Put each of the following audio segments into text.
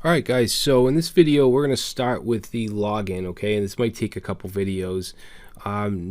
Alright guys, so in this video we're going to start with the login, okay, and this might take a couple videos.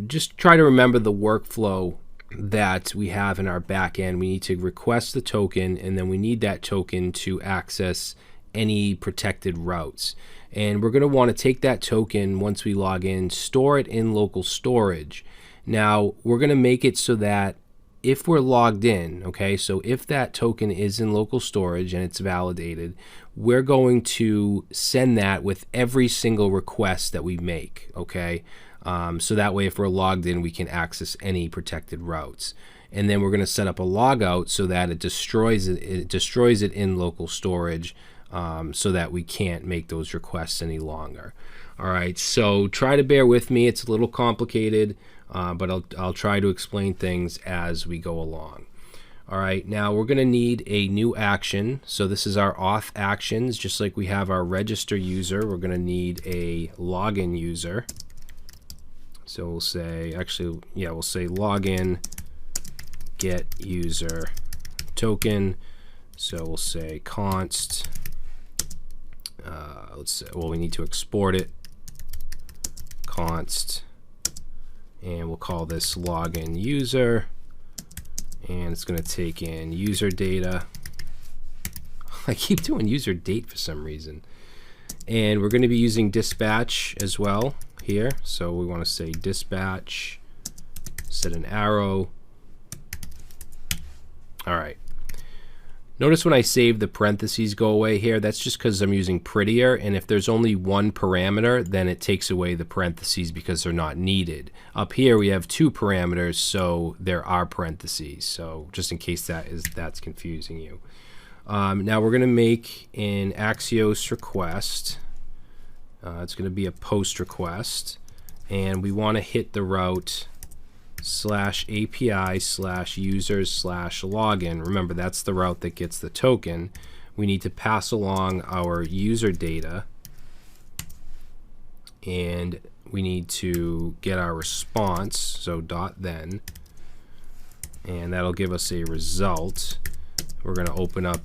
Just try to remember the workflow that we have in our back end. We need to request the token, and then we need that token to access any protected routes. And we're going to want to take that token once we log in, store it in local storage. Now we're going to make it so that if we're logged in, okay, so if that token is in local storage and it's validated, we're going to send that with every single request that we make, okay? So that way if we're logged in, we can access any protected routes. And then we're going to set up a logout so that it destroys it in local storage, so that we can't make those requests any longer. All right, so try to bear with me. It's a little complicated, but I'll try to explain things as we go along. All right, now we're going to need a new action. So this is our auth actions. Just like we have our register user, we're going to need a login user. So we'll say, we'll say login get user token. So we'll say const. Let's say, well, we need to export it. Const, and we'll call this login user, and it's going to take in user data. I keep doing user date for some reason. And we're going to be using dispatch as well here, so we want to say dispatch, set an arrow. All right. Notice when I save, the parentheses go away here. That's just because I'm using prettier, and if there's only one parameter, then it takes away the parentheses because they're not needed. Up here we have two parameters, so there are parentheses. So just in case that's confusing you. Now we're going to make an Axios request. It's going to be a post request, and we want to hit the route /API/users/login. Remember, that's the route that gets the token. We need to pass along our user data, and we need to get our response, so .then, and that'll give us a result. We're going to open up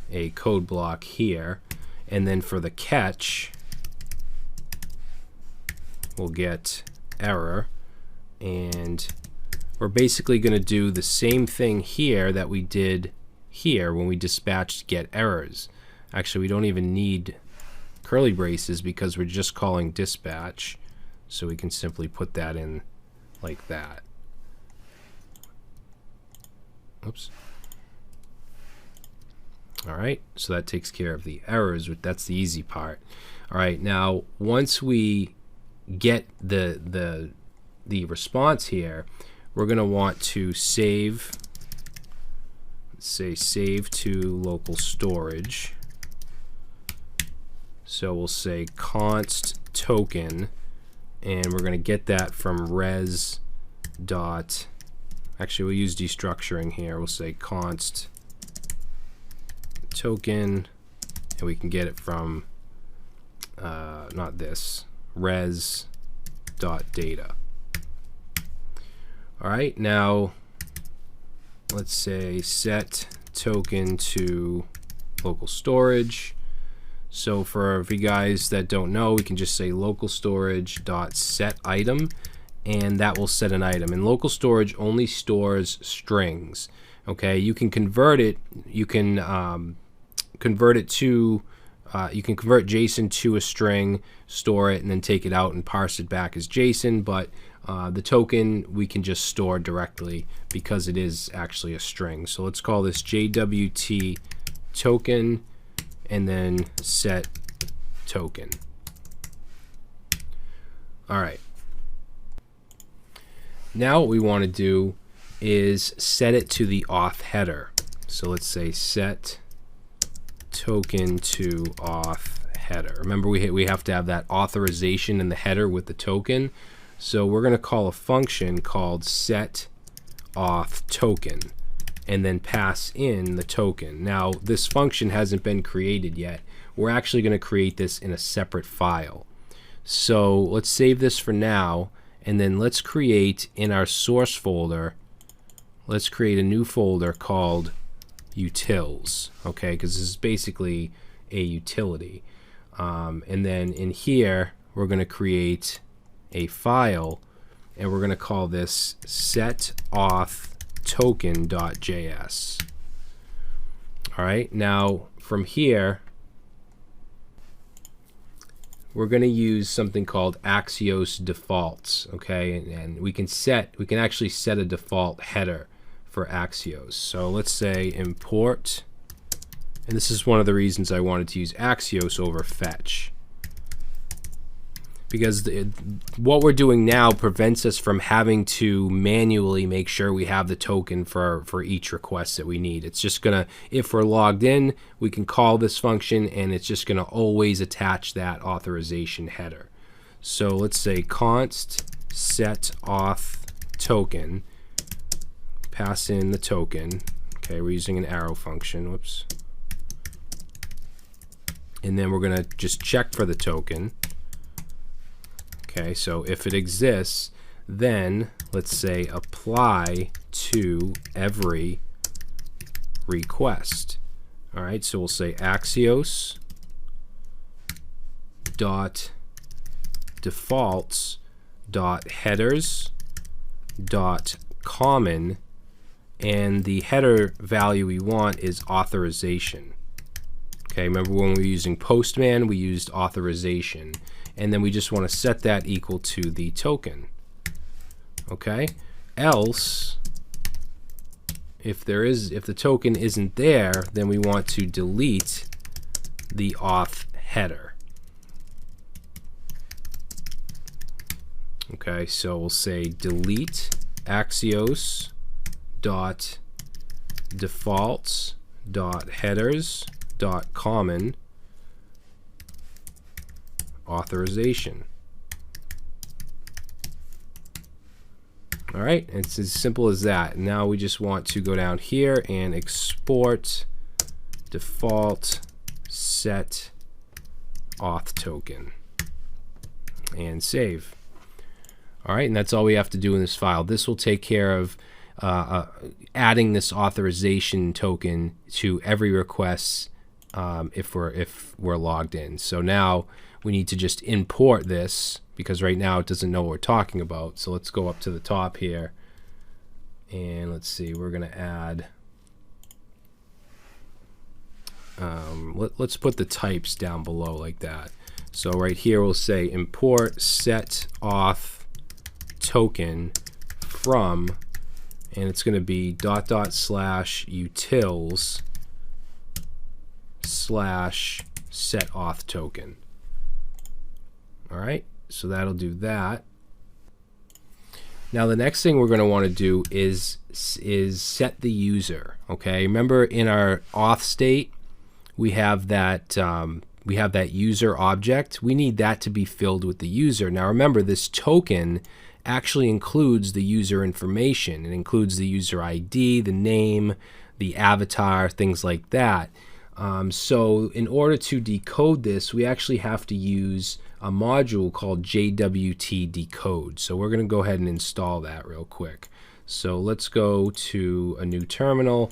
a code block here, and then for the catch, we'll get error. And we're basically going to do the same thing here that we did here when we dispatched get errors. Actually, we don't even need curly braces because we're just calling dispatch, so we can simply put that in like that. Oops. All right, so that takes care of the errors. That's the easy part. All right, now once we get the response here, we're going to want to save, let's say save to local storage. So we'll say const token, and we're going to get that from res dot, actually we'll use destructuring here. We'll say const token, and we can get it from not this, res dot data. All right, now let's say set token to local storage. So for you guys that don't know, we can just say local storage dot set item, and that will set an item. And local storage only stores strings. Okay, you can convert it. You can convert it to you can convert JSON to a string, store it, and then take it out and parse it back as JSON. But the token we can just store directly because it is actually a string. So let's call this JWT token, and then set token. All right. Now what we want to do is set it to the auth header. So let's say set token to auth header. Remember, we have to have that authorization in the header with the token. So we're going to call a function called set auth token, and then pass in the token. Now this function hasn't been created yet. We're actually going to create this in a separate file. So let's save this for now, and then let's create in our source folder, let's create a new folder called utils, okay, because this is basically a utility. And then in here, we're going to create a file, and we're going to call this setAuthToken.js. All right, now from here, we're going to use something called Axios defaults, okay? And we can actually set a default header for Axios. So let's say import, and this is one of the reasons I wanted to use Axios over fetch, because what we're doing now prevents us from having to manually make sure we have the token for each request that we need. It's just gonna, if we're logged in, we can call this function and it's just gonna always attach that authorization header. So let's say const set auth token, pass in the token. Okay, we're using an arrow function, whoops. And then we're gonna just check for the token. Okay, so if it exists, then let's say apply to every request. All right, so we'll say Axios dot defaults dot headers dot common, and the header value we want is authorization. Okay, remember when we were using Postman, we used authorization. And then we just want to set that equal to the token. Okay? Else, if the token isn't there, then we want to delete the auth header. Okay, so we'll say delete Axios dot defaults dot headers dot common authorization. All right, it's as simple as that. Now we just want to go down here and export default set auth token and save. All right, and that's all we have to do in this file. This will take care of adding this authorization token to every request if we're logged in. So now we need to just import this, because right now it doesn't know what we're talking about. So let's go up to the top here, and let's see, we're going to add, let's put the types down below like that. So right here we'll say import set auth token from, and it's going to be /utils / set auth token. All right, so that'll do that. Now the next thing we're going to want to do is set the user. Okay, remember in our auth state we have that user object. We need that to be filled with the user. Now remember, this token actually includes the user information. It includes the user ID, the name, the avatar, things like that. So in order to decode this, we actually have to use a module called JWT decode. So we're going to go ahead and install that real quick. So let's go to a new terminal,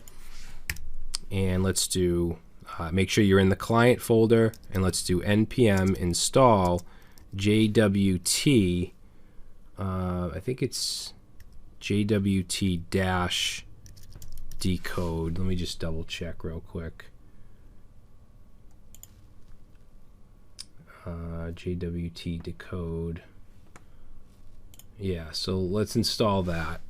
and let's do make sure you're in the client folder, and let's do npm install JWT. I think it's JWT dash decode. Let me just double check real quick. JWT decode. Yeah, so let's install that.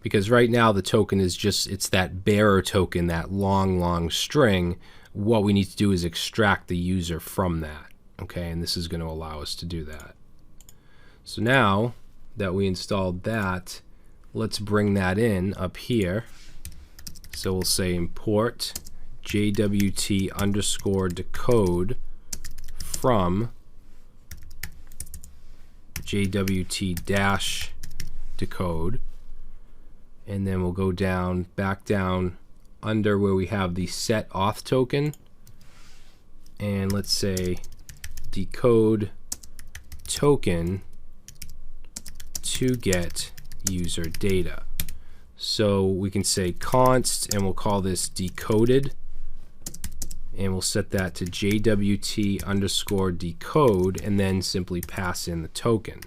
Because right now the token is just, it's that bearer token, that long string. What we need to do is extract the user from that. Okay, and this is going to allow us to do that. So now that we installed that, let's bring that in up here. So we'll say import JWT underscore decode from JWT dash decode, and then we'll go down, back down under where we have the set auth token, and let's say decode token to get user data. So we can say const, and we'll call this decoded, and we'll set that to JWT underscore decode, and then simply pass in the token.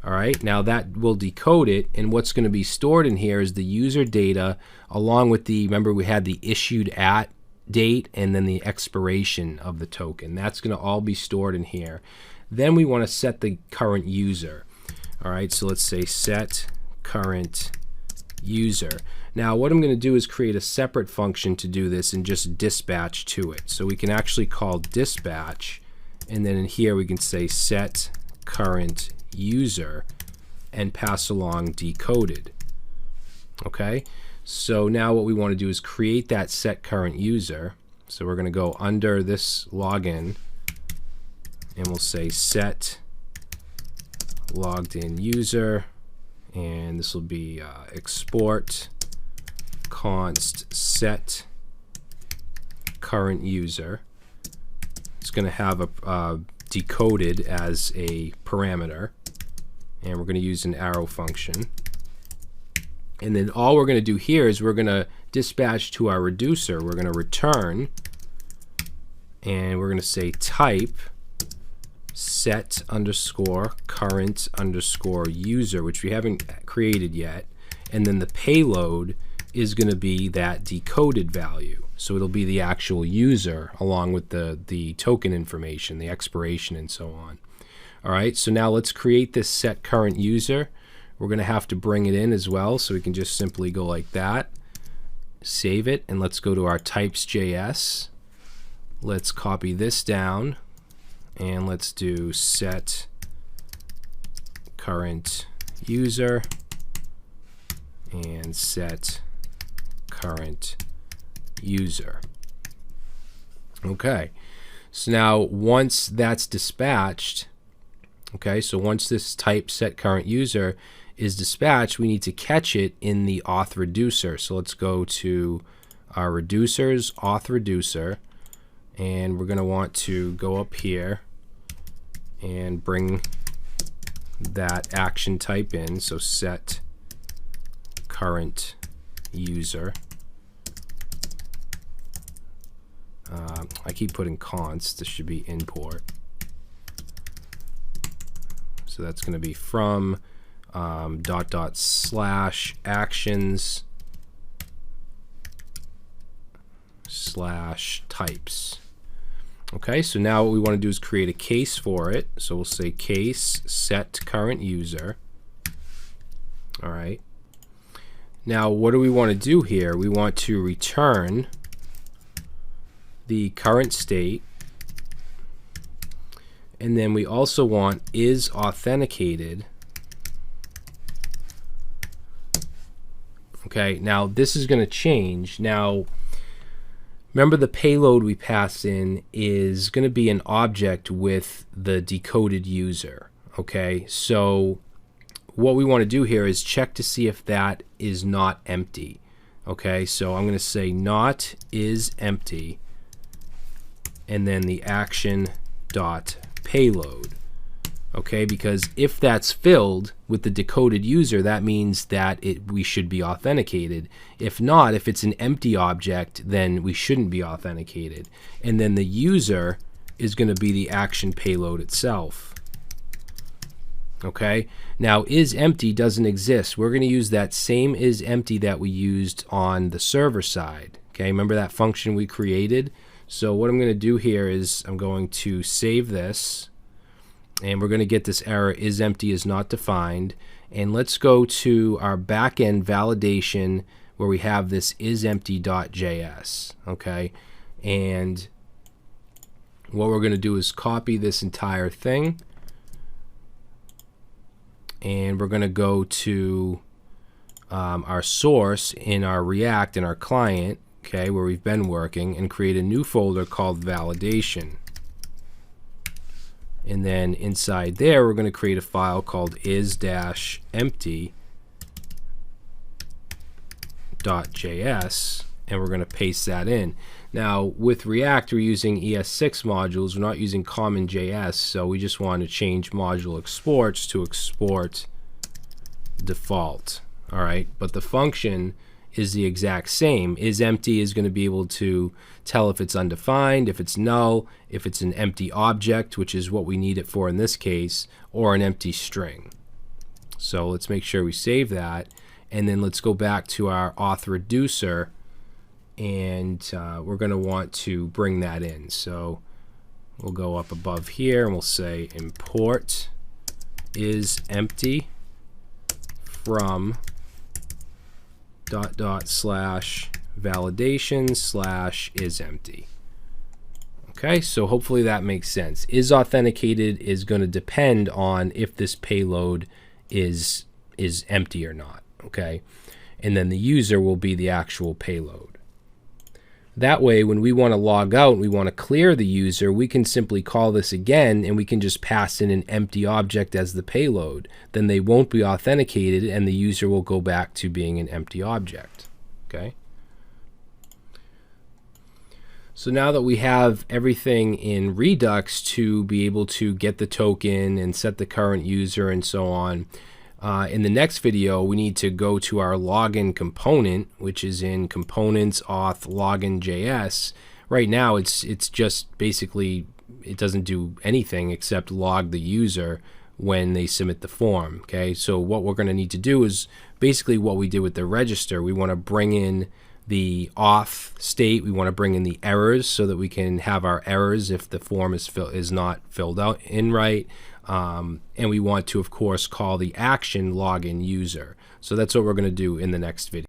All right, now that will decode it, and what's going to be stored in here is the user data along with the, remember we had the issued at date and then the expiration of the token. That's going to all be stored in here. Then we want to set the current user. All right, so let's say set current user. Now what I'm going to do is create a separate function to do this and just dispatch to it. So we can actually call dispatch, and then in here we can say set current user and pass along decoded. Okay, so now what we want to do is create that set current user. So we're going to go under this login and we'll say set logged in user, and this will be export const set current user. It's going to have a decoded as a parameter, and we're going to use an arrow function. And then all we're going to do here is we're going to dispatch to our reducer. We're going to return, and we're going to say type set underscore current underscore user, which we haven't created yet, and then the payload is going to be that decoded value. So it'll be the actual user along with the token information, the expiration, and so on. All right, so now let's create this set current user. We're going to have to bring it in as well, so we can just simply go like that, save it, and let's go to our types.js. Let's copy this down, and let's do set current user and set current user. Okay, so now once that's dispatched, okay, so once this type set current user is dispatched, we need to catch it in the auth reducer. So let's go to our reducers, auth reducer, and we're going to want to go up here and bring that action type in. So set current user. I keep putting const. This should be import. So that's going to be from /actions /types. Okay, so now what we want to do is create a case for it. So we'll say case set current user. All right. Now what do we want to do here? We want to return the current state, and then we also want is authenticated. Okay, now this is going to change. Now remember, the payload we pass in is going to be an object with the decoded user. Okay, so what we want to do here is check to see if that is not empty. Okay, so I'm going to say not is empty, and then the action dot payload. Okay, because if that's filled with the decoded user, that means that we should be authenticated. If not, if it's an empty object, then we shouldn't be authenticated. And then the user is going to be the action payload itself. Okay, now is empty doesn't exist. We're going to use that same is empty that we used on the server side. Okay, remember that function we created? So what I'm going to do here is I'm going to save this, and we're going to get this error is empty is not defined, and let's go to our backend validation where we have this is empty.js. Okay, and what we're going to do is copy this entire thing, and we're going to go to our source in our React in our client, okay, where we've been working, and create a new folder called validation. And then inside there, we're going to create a file called is-empty.js, and we're going to paste that in. Now, with React, we're using ES6 modules. We're not using common JS, so we just want to change module exports to export default. all right, but the function is the exact same. IsEmpty is going to be able to tell if it's undefined, if it's null, if it's an empty object, which is what we need it for in this case, or an empty string. So let's make sure we save that, and then let's go back to our auth reducer, and we're going to want to bring that in. So we'll go up above here and we'll say import IsEmpty from .. validation / IsEmpty. Okay, so hopefully that makes sense. IsAuthenticated is going to depend on if this payload is empty or not. Okay, and then the user will be the actual payload. That way, when we want to log out and we want to clear the user, we can simply call this again and we can just pass in an empty object as the payload. Then they won't be authenticated and the user will go back to being an empty object. Okay. So now that we have everything in Redux to be able to get the token and set the current user and so on, in the next video, we need to go to our login component, which is in components auth login.js. Right now, it's just basically, it doesn't do anything except log the user when they submit the form. Okay, so what we're going to need to do is basically what we did with the register. We want to bring in the auth state. We want to bring in the errors so that we can have our errors if the form is not filled out in right. And we want to, of course, call the action login user. So that's what we're going to do in the next video.